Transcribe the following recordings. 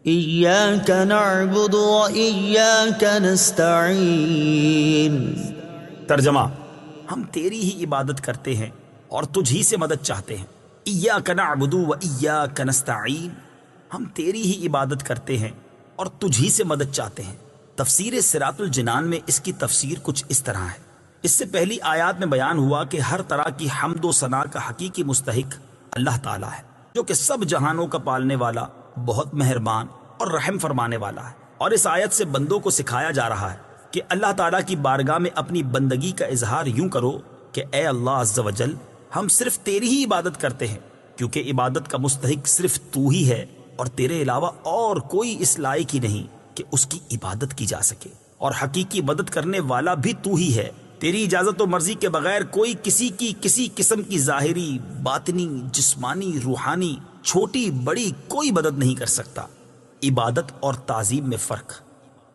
إياك نعبد وإياك نستعين۔ ترجمہ: ہم تیری ہی عبادت کرتے ہیں اور تجھ ہی سے مدد چاہتے ہیں۔ ایاک نعبد و ایاک نستعین، ہم تیری ہی عبادت کرتے ہیں اور تجھ ہی سے مدد چاہتے ہیں۔ تفسیر صراط الجنان میں اس کی تفسیر کچھ اس طرح ہے۔ اس سے پہلی آیات میں بیان ہوا کہ ہر طرح کی حمد و ثنا کا حقیقی مستحق اللہ تعالیٰ ہے، جو کہ سب جہانوں کا پالنے والا، بہت مہربان اور رحم فرمانے والا ہے۔ اور اس آیت سے بندوں کو سکھایا جا رہا ہے کہ اللہ تعالیٰ کی بارگاہ میں اپنی بندگی کا اظہار یوں کرو کہ اے اللہ عز و جل، ہم صرف تیری ہی عبادت کرتے ہیں، کیونکہ عبادت کا مستحق صرف تو ہی ہے اور تیرے علاوہ اور کوئی اس لائق ہی نہیں کہ اس کی عبادت کی جا سکے، اور حقیقی مدد کرنے والا بھی تو ہی ہے۔ تیری اجازت و مرضی کے بغیر کوئی کسی کی کسی قسم کی ظاہری، باطنی، جسمانی، روحانی، چھوٹی بڑی کوئی مدد نہیں کر سکتا۔ عبادت اور تعظیم میں فرق۔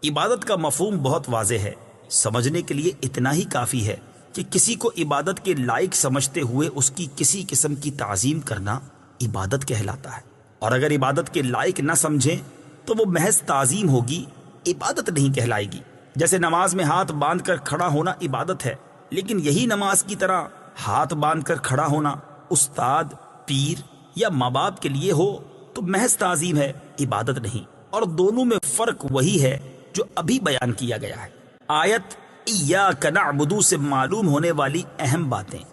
عبادت کا مفہوم بہت واضح ہے، سمجھنے کے لیے اتنا ہی کافی ہے کہ کسی کو عبادت کے لائق سمجھتے ہوئے اس کی کسی قسم کی تعظیم کرنا عبادت کہلاتا ہے، اور اگر عبادت کے لائق نہ سمجھیں تو وہ محض تعظیم ہوگی، عبادت نہیں کہلائے گی۔ جیسے نماز میں ہاتھ باندھ کر کھڑا ہونا عبادت ہے، لیکن یہی نماز کی طرح ہاتھ باندھ کر کھڑا ہونا استاد، پیر یا ماں باپ کے لیے ہو تو محض تعظیم ہے، عبادت نہیں۔ اور دونوں میں فرق وہی ہے جو ابھی بیان کیا گیا ہے۔ آیت ایاک نعبد سے معلوم ہونے والی اہم باتیں۔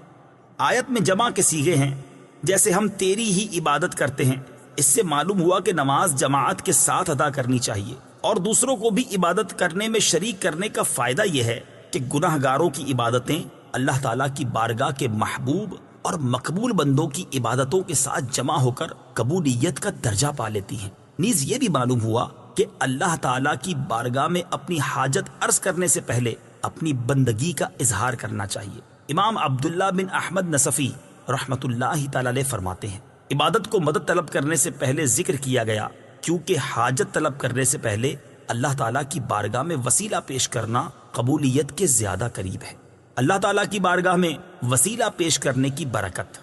آیت میں جمع کے صیغے ہیں، جیسے ہم تیری ہی عبادت کرتے ہیں۔ اس سے معلوم ہوا کہ نماز جماعت کے ساتھ ادا کرنی چاہیے، اور دوسروں کو بھی عبادت کرنے میں شریک کرنے کا فائدہ یہ ہے کہ گناہ گاروں کی عبادتیں اللہ تعالیٰ کی بارگاہ کے محبوب اور مقبول بندوں کی عبادتوں کے ساتھ جمع ہو کر قبولیت کا درجہ پا لیتی ہیں۔ نیز یہ بھی معلوم ہوا کہ اللہ تعالیٰ کی بارگاہ میں اپنی حاجت عرض کرنے سے پہلے اپنی بندگی کا اظہار کرنا چاہیے۔ امام عبداللہ بن احمد نصفی رحمۃ اللہ تعالی علیہ فرماتے ہیں، عبادت کو مدد طلب کرنے سے پہلے ذکر کیا گیا کیونکہ حاجت طلب کرنے سے پہلے اللہ تعالیٰ کی بارگاہ میں وسیلہ پیش کرنا قبولیت کے زیادہ قریب ہے۔ اللہ تعالیٰ کی بارگاہ میں وسیلہ پیش کرنے کی برکت۔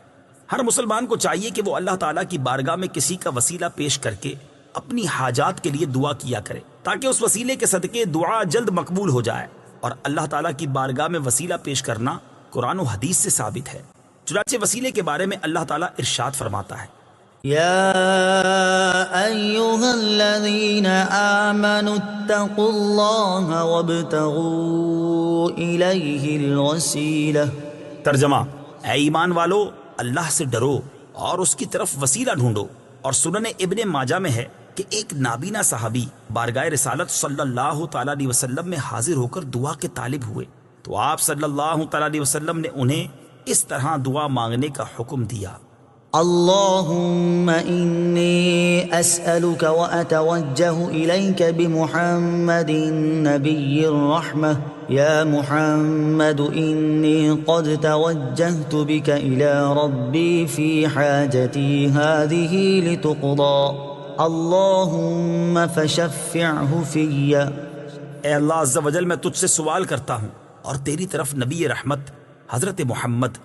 ہر مسلمان کو چاہیے کہ وہ اللہ تعالیٰ کی بارگاہ میں کسی کا وسیلہ پیش کر کے اپنی حاجات کے لیے دعا کیا کرے، تاکہ اس وسیلے کے صدقے دعا جلد مقبول ہو جائے۔ اور اللہ تعالیٰ کی بارگاہ میں وسیلہ پیش کرنا قرآن و حدیث سے ثابت ہے۔ چنانچہ وسیلے کے بارے میں اللہ تعالیٰ ارشاد فرماتا ہے، يا أيها الذين آمنوا اتقوا الله وابتغوا إليه الوسيلة۔ ترجمہ: اے ایمان والو، اللہ سے ڈرو اور اس کی طرف وسیلہ ڈھونڈو۔ اور سنن ابن ماجہ میں ہے کہ ایک نابینا صحابی بارگاہ رسالت صلی اللہ تعالیٰ علیہ وسلم میں حاضر ہو کر دعا کے طالب ہوئے، تو آپ صلی اللہ تعالیٰ علیہ وسلم نے انہیں اس طرح دعا مانگنے کا حکم دیا، اللهم إني أسألك وأتوجه إليك بمحمد نبي الرحمة يا محمد إني قد توجهت بك إلى ربي في حاجتي هذه لتقضى اللهم فشفعه في۔ اے اللہ عز و جل، میں تجھ سے سوال کرتا ہوں اور تیری طرف نبی رحمت حضرت محمد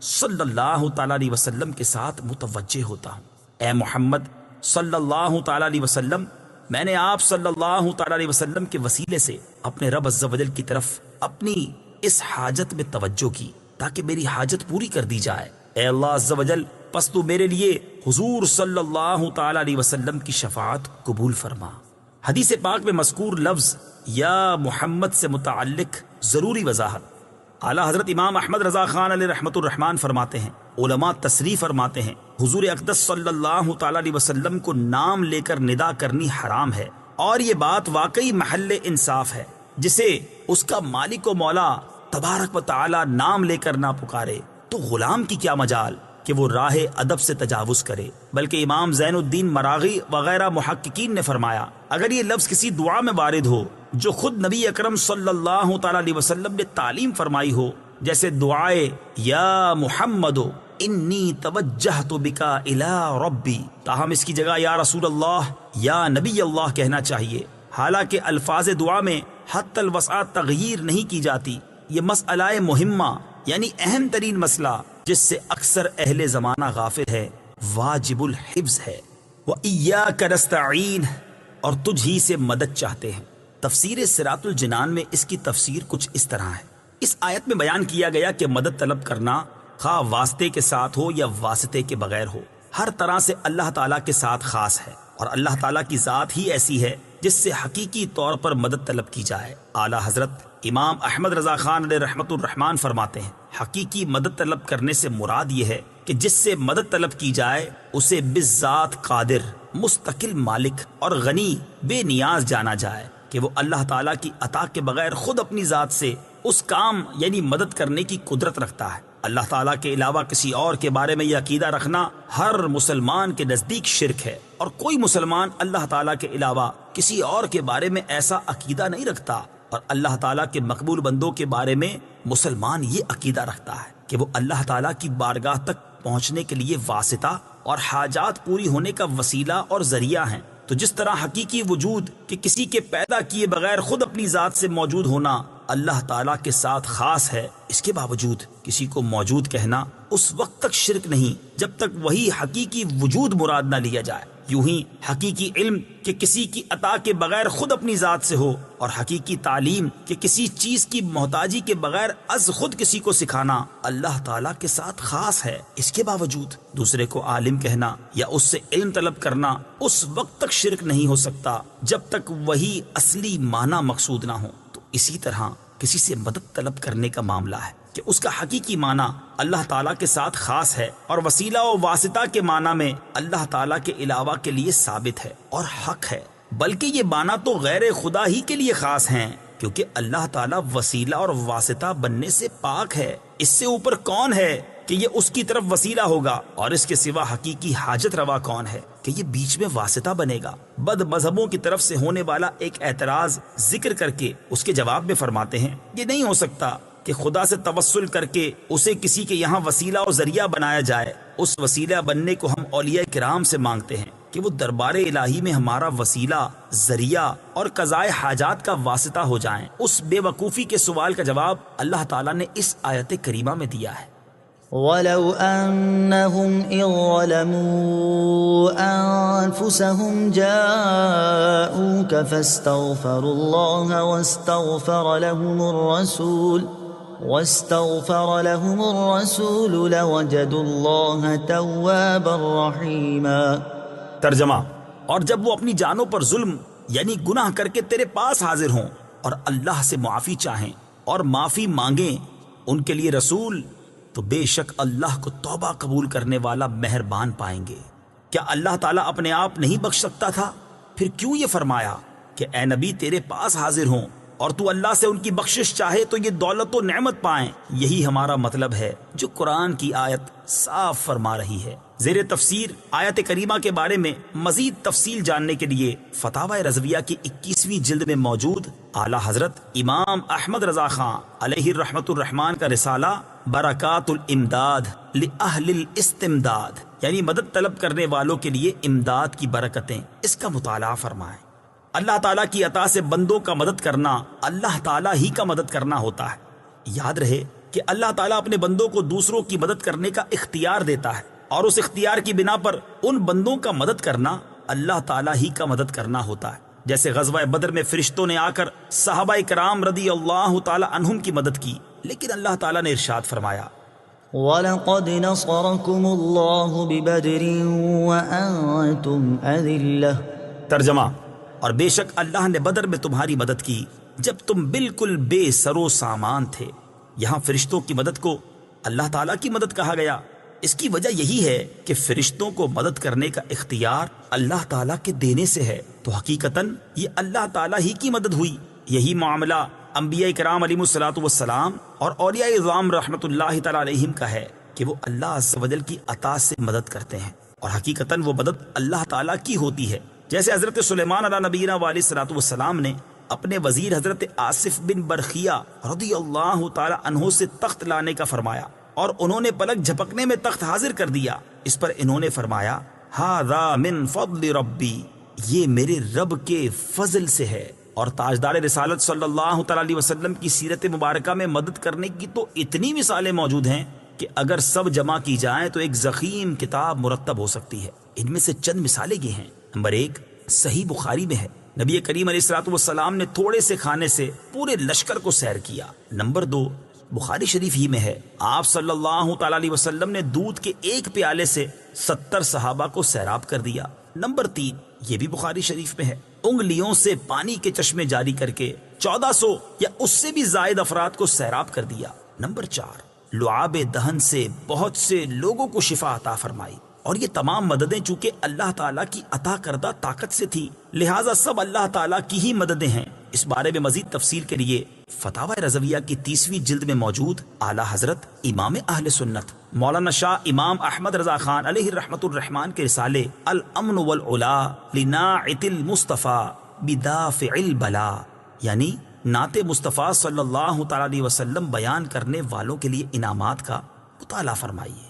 صلی اللہ تعالیٰ علیہ وسلم کے ساتھ متوجہ ہوتا ہوں۔ اے محمد صلی اللہ تعالیٰ علیہ وسلم، میں نے آپ صلی اللہ تعالیٰ علیہ وسلم کے وسیلے سے اپنے رب عز و جل کی طرف اپنی اس حاجت میں توجہ کی تاکہ میری حاجت پوری کر دی جائے۔ اے اللہ عز و جل، پس تو میرے لیے حضور صلی اللہ تعالیٰ علیہ وسلم کی شفاعت قبول فرما۔ حدیث پاک میں مذکور لفظ یا محمد سے متعلق ضروری وضاحت۔ اعلیٰ حضرت امام احمد رضا خان علیہ رحمۃ الرحمان فرماتے ہیں، علماء تصریح فرماتے ہیں، حضور اقدس صلی اللہ تعالیٰ علیہ وسلم کو نام لے کر ندا کرنی حرام ہے، اور یہ بات واقعی محل انصاف ہے۔ جسے اس کا مالک و مولا تبارک و تعالی نام لے کر نہ پکارے تو غلام کی کیا مجال کہ وہ راہ ادب سے تجاوز کرے۔ بلکہ امام زین الدین مراغی وغیرہ محققین نے فرمایا، اگر یہ لفظ کسی دعا میں وارد ہو جو خود نبی اکرم صلی اللہ تعالیٰ علیہ وسلم نے تعلیم فرمائی ہو، جیسے دعائے یا محمد انی توجہت بکا الی ربی، تاہم اس کی جگہ یا رسول اللہ یا نبی اللہ کہنا چاہیے۔ حالانکہ الفاظ دعا میں حتی الوسع تغییر نہیں کی جاتی۔ یہ مسئلہ مہمہ یعنی اہم ترین مسئلہ جس سے اکثر اہل زمانہ غافل ہے، واجب الحفظ ہے۔ وَإِيَّاكَ نَسْتَعِينُ، اور تجھ ہی سے مدد چاہتے ہیں۔ تفسیر صراط الجنان میں اس کی تفسیر کچھ اس طرح ہے۔ اس آیت میں بیان کیا گیا کہ مدد طلب کرنا خواہ واسطے کے ساتھ ہو یا واسطے کے بغیر ہو، ہر طرح سے اللہ تعالیٰ کے ساتھ خاص ہے، اور اللہ تعالیٰ کی ذات ہی ایسی ہے جس سے حقیقی طور پر مدد طلب کی جائے۔ اعلیٰ حضرت امام احمد رضا خان علیہ رحمت الرحمان فرماتے ہیں، حقیقی مدد طلب کرنے سے مراد یہ ہے کہ جس سے مدد طلب کی جائے اسے بالذات قادر، مستقل مالک اور غنی بے نیاز جانا جائے کہ وہ اللہ تعالیٰ کی عطا کے بغیر خود اپنی ذات سے اس کام یعنی مدد کرنے کی قدرت رکھتا ہے۔ اللہ تعالیٰ کے علاوہ کسی اور کے بارے میں یہ عقیدہ رکھنا ہر مسلمان کے نزدیک شرک ہے، اور کوئی مسلمان اللہ تعالیٰ کے علاوہ کسی اور کے بارے میں ایسا عقیدہ نہیں رکھتا، اور اللہ تعالیٰ کے مقبول بندوں کے بارے میں مسلمان یہ عقیدہ رکھتا ہے کہ وہ اللہ تعالیٰ کی بارگاہ تک پہنچنے کے لیے واسطہ اور حاجات پوری ہونے کا وسیلہ اور ذریعہ ہیں۔ تو جس طرح حقیقی وجود کہ کسی کے پیدا کیے بغیر خود اپنی ذات سے موجود ہونا اللہ تعالیٰ کے ساتھ خاص ہے، اس کے باوجود کسی کو موجود کہنا اس وقت تک شرک نہیں جب تک وہی حقیقی وجود مراد نہ لیا جائے۔ یوں ہی حقیقی علم کہ کسی کی عطا کے بغیر خود اپنی ذات سے ہو، اور حقیقی تعلیم کہ کسی چیز کی محتاجی کے بغیر از خود کسی کو سکھانا اللہ تعالیٰ کے ساتھ خاص ہے، اس کے باوجود دوسرے کو عالم کہنا یا اس سے علم طلب کرنا اس وقت تک شرک نہیں ہو سکتا جب تک وہی اصلی معنی مقصود نہ ہو۔ تو اسی طرح کسی سے مدد طلب کرنے کا معاملہ ہے کہ اس کا حقیقی معنی اللہ تعالیٰ کے ساتھ خاص ہے، اور وسیلہ و واسطہ کے معنی میں اللہ تعالیٰ کے علاوہ کے لیے ثابت ہے اور حق ہے، بلکہ یہ معنی تو غیر خدا ہی کے لیے خاص ہیں، کیونکہ اللہ تعالیٰ وسیلہ اور واسطہ بننے سے پاک ہے۔ اس سے اوپر کون ہے کہ یہ اس کی طرف وسیلہ ہوگا، اور اس کے سوا حقیقی حاجت روا کون ہے کہ یہ بیچ میں واسطہ بنے گا؟ بد مذہبوں کی طرف سے ہونے والا ایک اعتراض ذکر کر کے اس کے جواب میں فرماتے ہیں، یہ نہیں ہو سکتا کہ خدا سے توسل کر کے اسے کسی کے یہاں وسیلہ اور ذریعہ بنایا جائے۔ اس وسیلہ بننے کو ہم اولیاء کرام سے مانگتے ہیں کہ وہ دربار الہی میں ہمارا وسیلہ، ذریعہ اور قضائے حاجات کا واسطہ ہو جائیں۔ اس بے وقوفی کے سوال کا جواب اللہ تعالیٰ نے اس آیت کریمہ میں دیا ہے۔ وَلَوْ أَنَّهُمْ إِذ ظَلَمُوا أَنفُسَهُمْ جَاءُوكَ فَاسْتَغْفَرُوا اللَّهَ واستغفر لهم الرسول لوجدوا الله توابا رحيما۔ ترجمہ، اور جب وہ اپنی جانوں پر ظلم یعنی گناہ کر کے تیرے پاس حاضر ہوں اور اللہ سے معافی چاہیں اور معافی مانگیں ان کے لیے رسول، تو بے شک اللہ کو توبہ قبول کرنے والا مہربان پائیں گے۔ کیا اللہ تعالیٰ اپنے آپ نہیں بخش سکتا تھا؟ پھر کیوں یہ فرمایا کہ اے نبی تیرے پاس حاضر ہوں اور تو اللہ سے ان کی بخشش چاہے تو یہ دولت و نعمت پائیں؟ یہی ہمارا مطلب ہے جو قرآن کی آیت صاف فرما رہی ہے۔ زیر تفسیر آیت کریمہ کے بارے میں مزید تفصیل جاننے کے لیے فتاوی رضویہ کی 21ویں جلد میں موجود اعلیٰ حضرت امام احمد رضا خان علیہ رحمت الرحمان کا رسالہ برکات الامداد لأہل الاستمداد یعنی مدد طلب کرنے والوں کے لیے امداد کی برکتیں، اس کا مطالعہ فرمائیں۔ اللہ تعالیٰ کی عطا سے بندوں کا مدد کرنا اللہ تعالیٰ ہی کا مدد کرنا ہوتا ہے۔ یاد رہے کہ اللہ تعالیٰ اپنے بندوں کو دوسروں کی مدد کرنے کا اختیار دیتا ہے، اور اس اختیار کی بنا پر ان بندوں کا مدد کرنا اللہ تعالیٰ ہی کا مدد کرنا ہوتا ہے۔ جیسے غزوہ بدر میں فرشتوں نے آ کر صحابہ کرام رضی اللہ تعالی عنہم کی مدد کی، لیکن اللہ تعالیٰ نے ارشاد فرمایا وَلَقَدْ نَصَرَكُمُ اللَّهُ بِبَدْرٍ وَأَنْتُمْ أَذِلَّةٌ۔ ترجمہ، اور بے شک اللہ نے بدر میں تمہاری مدد کی جب تم بالکل بے سر و سامان تھے۔ یہاں فرشتوں کی مدد کو اللہ تعالیٰ کی مدد کہا گیا، اس کی وجہ یہی ہے کہ فرشتوں کو مدد کرنے کا اختیار اللہ تعالیٰ کے دینے سے ہے، تو حقیقتاً یہ اللہ تعالیٰ ہی کی مدد ہوئی۔ یہی معاملہ انبیاء کرام علیہ الصلوۃ والسلام اور اولیاء اعظام رحمۃ اللہ تعالیٰ علیہم کا ہے کہ وہ اللہ عز و جل کی عطا سے مدد کرتے ہیں، اور حقیقتاً وہ مدد اللہ تعالیٰ کی ہوتی ہے۔ جیسے حضرت سلیمان علیہ نبینا علیہ الصلوۃ والسلام نے اپنے وزیر حضرت آصف بن برخیہ رضی اللہ تعالی عنہ سے تخت لانے کا فرمایا، اور انہوں نے پلک جھپکنے میں تخت حاضر کر دیا۔ اس پر انہوں نے فرمایا ھذا من فضل ربی، یہ میرے رب کے فضل سے ہے۔ اور تاجدار رسالت صلی اللہ تعالی علیہ وسلم کی سیرت مبارکہ میں مدد کرنے کی تو اتنی مثالیں موجود ہیں کہ اگر سب جمع کی جائیں تو ایک ضخیم کتاب مرتب ہو سکتی ہے۔ ان میں سے چند مثالیں یہ ہیں۔ نمبر 1، صحیح بخاری میں ہے، نبی کریم علیہ الصلوۃ والسلام نے تھوڑے سے کھانے سے پورے لشکر کو سیر کیا۔ نمبر 2، بخاری شریف ہی میں ہے، آپ صلی اللہ تعالی علیہ وسلم نے دودھ کے ایک پیالے سے 70 صحابہ کو سیراب کر دیا۔ نمبر 3، یہ بھی بخاری شریف میں ہے، انگلیوں سے پانی کے چشمے جاری کر کے 1400 یا اس سے بھی زائد افراد کو سیراب کر دیا۔ نمبر 4، لعاب دہن سے بہت سے لوگوں کو شفا عطا فرمائی، اور یہ تمام مددیں چونکہ اللہ تعالیٰ کی عطا کردہ طاقت سے تھی، لہٰذا سب اللہ تعالیٰ کی ہی مددیں ہیں۔ اس بارے میں مزید تفصیل کے لیے فتاوی رضویہ کی 30ویں جلد میں موجود اعلیٰ حضرت امام اہل سنت مولانا شاہ امام احمد رضا خان علیہ رحمت الرحمان کے رسالے الامن والعلا لناعت المصطفیٰ بدافع البلا، یعنی نعت مصطفیٰ صلی اللہ تعالی علیہ وسلم بیان کرنے والوں کے لیے انعامات کا مطالعہ فرمائیے۔